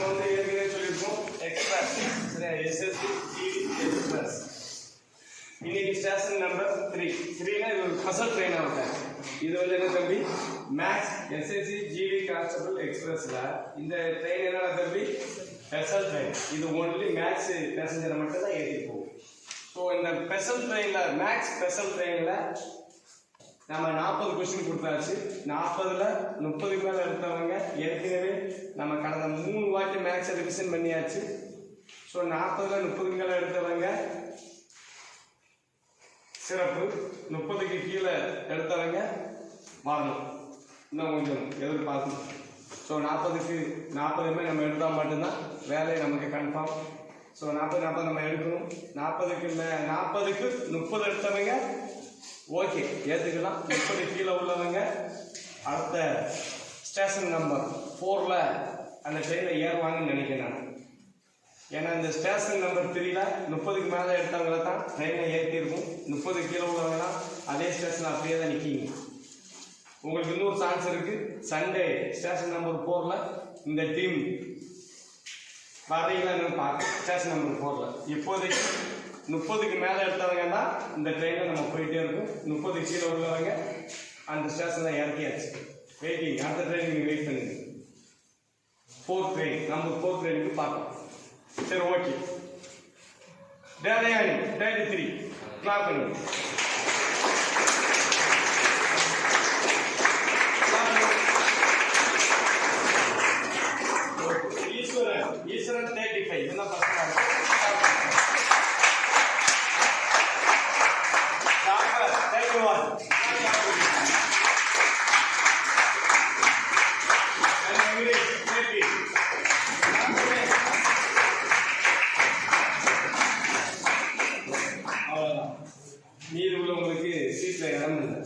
வந்து ஏற்கனவே சொல்லியிருக்கோம் எக்ஸ்பிரஸ் சரியா எஸ்எஸ்சி ஜிடி எக்ஸ்பிரஸ் இன்னைக்கு ஸ்டேஷன் நம்பர் 3னா இது ஒரு ஸ்பெஷல் ட்ரெயின் ஆகும் இது வந்து என்ன தம்பி மேக்ஸ் எஸ்எஸ்சி ஜிடி கான்ஸ்டபிள் எக்ஸ்பிரஸ்ல இந்த ட்ரெயின் என்னடா தம்பி ஸ்பெஷல் ட்ரெயின் இது ஒன்லி மேக்ஸ் பேசஞ்சரை மட்டும் தான் ஏற்றி போகும் ஸோ இந்த ஸ்பெஷல் ட்ரெயினில் மேக்ஸ் ஸ்பெஷல் ட்ரெயினில் நம்ம 40 கொஸ்டின் கொடுத்தாச்சு 40ல் 30க்கு மேலே எடுத்தவங்க ஏற்கனவே நம்ம கடந்த 3 வாட்டி மேக்ஸை ரிவிஷன் பண்ணியாச்சு ஸோ 40ல் 30க்கு மேலே எடுத்தவங்க சிறப்பு 30க்கு கீழே எடுத்தவங்க வரணும் இன்னும் கொஞ்சம் எதிர்பார்க்கணும் ஸோ 40மே நம்ம எடுத்தால் மட்டும்தான் வேலை நமக்கு கன்ஃபார்ம் ஸோ 40 நம்ம எடுக்கணும் 40க்கு 30 எடுத்தவங்க ஓகே ஏற்றுக்கலாம் 30 கீழே உள்ளவங்க அடுத்த ஸ்டேஷன் நம்பர் 4ல் அந்த ட்ரெயினில் ஏறுவாங்கன்னு நினைக்கிறேன் நான் ஏன்னா இந்த ஸ்டேஷன் நம்பர் 3ல் 30க்கு மேலே எடுத்தவங்கள தான் ட்ரெயினில் ஏற்றிருக்கும் 30 கீழே உள்ளவங்கலாம் அதே ஸ்டேஷனில் அப்படியே தான் நிற்கிங்க உங்களுக்கு இன்னொரு சான்ஸ் இருக்குது சண்டே ஸ்டேஷன் நம்பர் 4ல் இந்த டீம் வர்றீங்களான்னு பார்க்க ஸ்டேஷன் நம்பர் 4ல் இப்போதைக்கு 30க்கு மேலே எடுத்தவங்க தான் இந்த ட்ரெயினில் நம்ம போயிட்டே இருக்கும் 30 கீழே உள்ளவங்க அந்த ஸ்டேஷனில் இறக்கியாச்சு வெயிட்டிங் அடுத்த ட்ரெயின் நீங்கள் வெயிட் பண்ணுங்க 4th ட்ரெயின் நம்ம 4th ட்ரெயினுக்கு பார்க்கலாம் சரி ஓகே தேவயானி 33 கிளாப் பண்ணுங்க ஈஸ்வரன் 35 இதெல்லாம் பசங்க மீது உள்ளவங்களுக்கு சீட்டில் இடம் இல்லை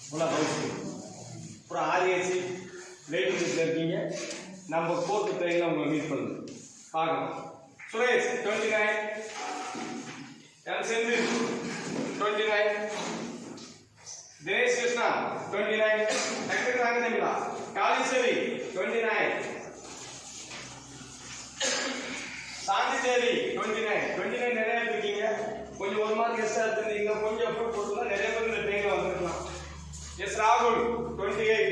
ஃபுல்லாக ஹவுஸ் அப்புறம் ஆர்ஏசி வெயிட்டிங் லிஸ்ட்டில் இருக்கீங்க நம்ம 4th ட்ரெயினில் உங்களை மீட் பண்ணுது பார்க்கலாம் சுரேஷ் 29 என் செந்தில் 29 தினேஷ் கிருஷ்ணா 29 டக்குனு வாங்க தம்பிலா காளீஸ்வரி 29 சாந்திதேவி 29 நிறைய இருக்கீங்க கொஞ்சம் ஒரு மார்க் எக்ஸ்ட்ரா எடுத்துருந்தீங்க கொஞ்சம் எஃபோர்ட் போட்டுனா நிறைய பேர் இந்த ட்ரெயினில் வந்துருக்கலாம் எஸ் ராகுல் 28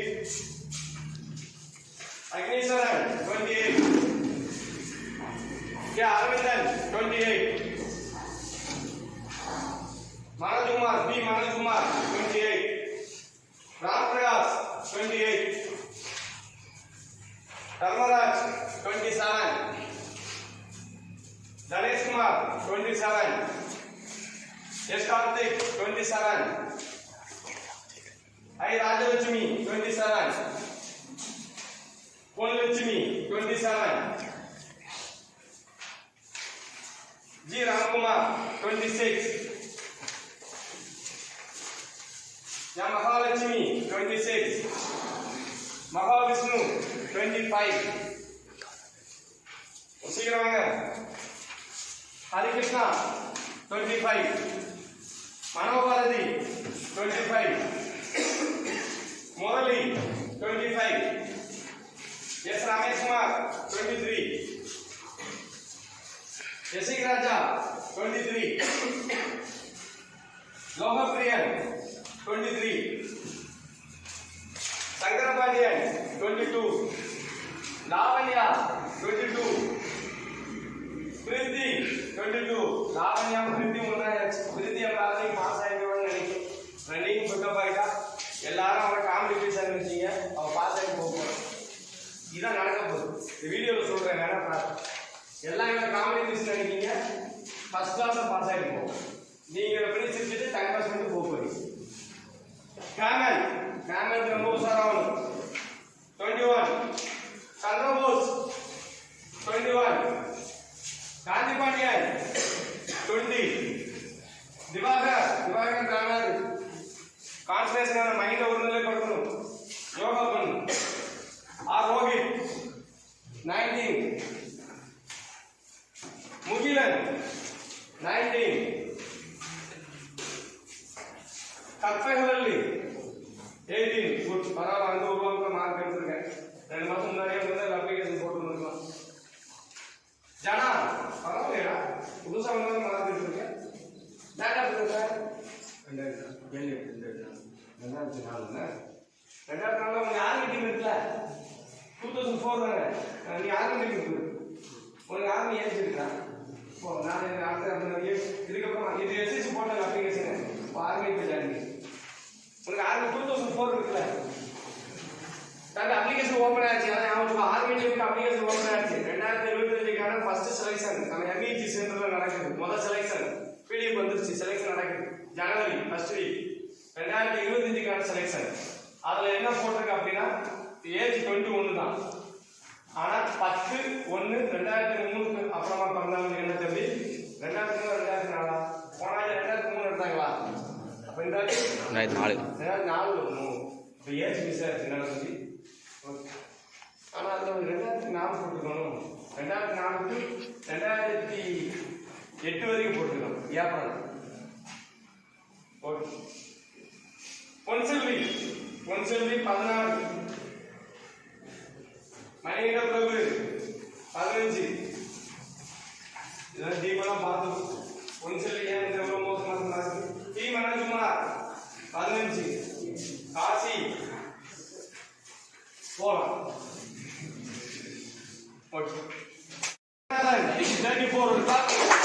Agneeswaran 28 K Aravindan 28 Manojkumar P Manojkumar 28 Ramprakash 28 Dharmaraj 27 Dhanesh Kumar 27 S Karthik 27 I Rajalakshmi 27 Ponlakshmi 27 G Ramkumar 26 या महालक्ष्मी 26 महाविष्णु 25 शीघ्र हरिकृष्णा 25 मनोभारती 25 मुरली 25 एस रमेश कुमार 23 यशिक राजा 23 लोहप्रियन 23 शंकरपालियन 22 लावण्या 22 प्रीति 22 लावण्या प्रीति प्रीति எல்லாரும் பாஸ் ஆயிடுவாங்கன்னு நினைக்கிறேன் ரன்னிங் பிக்கப் ஆயிட்டா எல்லாரும் அவரை காம்படிஷன் நினைச்சீங்க அவ பாஸ் ஆகி போகும் இதான் நடக்க போகுது இந்த வீடியோவில் சொல்றேன் வேணா பாருங்க எல்லாம் இவங்க காம்படிஷன் நினைக்கீங்க ஃபர்ஸ்ட் கிளாஸ்ல பாஸ் ஆகி போகும் நீங்க இதை பண்ணி சிரிச்சுட்டு டைம் பாஸ் பண்ணிட்டு போக போறீங்க Camel ரொம்ப உஷாராகணும் 21 சந்திரபோஸ் 21 காந்தி பாண்டியன் 20 திவாகர் காமர் கான்சன்ட்ரேஷன் மைண்ட ஒரு நிலைப்படுத்தணும் யோகா பண்ணணும் ஆர் ரோஹித் 19 முகிலன் 19 கற்பகவல்லி 18 குட் பரவாயில்ல அந்த ஒரு மார்க் எடுத்துருக்கேன் 2 மாசம் முன்னாடியே வந்து அப்ளிகேஷன் போட்டு வந்துருக்கலாம் 2004 2004 உங்க ஆர்மி டீம் இருக்குல்ல 2004 தானே நீ ஆர்மி டீம் இருக்கு உனக்கு ஆர்மி ஏஜ் இருக்கா இப்போ நான் இதுக்கப்புறம் இது எஸ்எஸ்சி போட்ட அப்ளிகேஷன் இப்போ ஆர்மி போயிட்டாங்க உனக்கு ஆர்மி 2004 இருக்குல்ல அந்த அப்ளிகேஷன் ஓபன் ஆச்சு அதான் அவங்க ஆர்மி டீமுக்கு அப்ளிகேஷன் ஓபன் ஆச்சு 2025க்கான ஃபர்ஸ்ட் செலக்ஷன் நம்ம எம்இஜி சென்டர்ல நடக்குது முதல் செலக்ஷன் பிடிஎஃப் வந்துருச்சு செலக்ஷன் நடக்குது ஜனவரி ஃபர்ஸ்ட் வீக் 2025க்கான செலக்ஷன் அதுல என்ன போட்டிருக்கு அப்படின்னா ஏஜ் 21 தான் ஆனா 10/1/2003 அப்புறமா பிறந்தவங்க என்ன தம்பி 2003 2004 போன 2003 எடுத்தாங்களா அப்ப இந்த 2004 வரணும் இப்ப ஏஜ் மிஸ் ஆயிடுச்சு என்ன சொல்லி ஆனா அதுல 2004 போட்டுக்கணும் 2004 2008 வரைக்கும் போட்டுக்கணும் ஏப்ரல் ஓகே பொன்செல்வி 16 மணிகண்ட பிரபு 15 இதெல்லாம் டீமெல்லாம் பார்த்தோம் பொன்செல்வி ஏன் இந்த எவ்வளவு மோசமா சொன்னாங்க டி மனோஜ்குமார் 15 காசி போலாம் ஓகே 34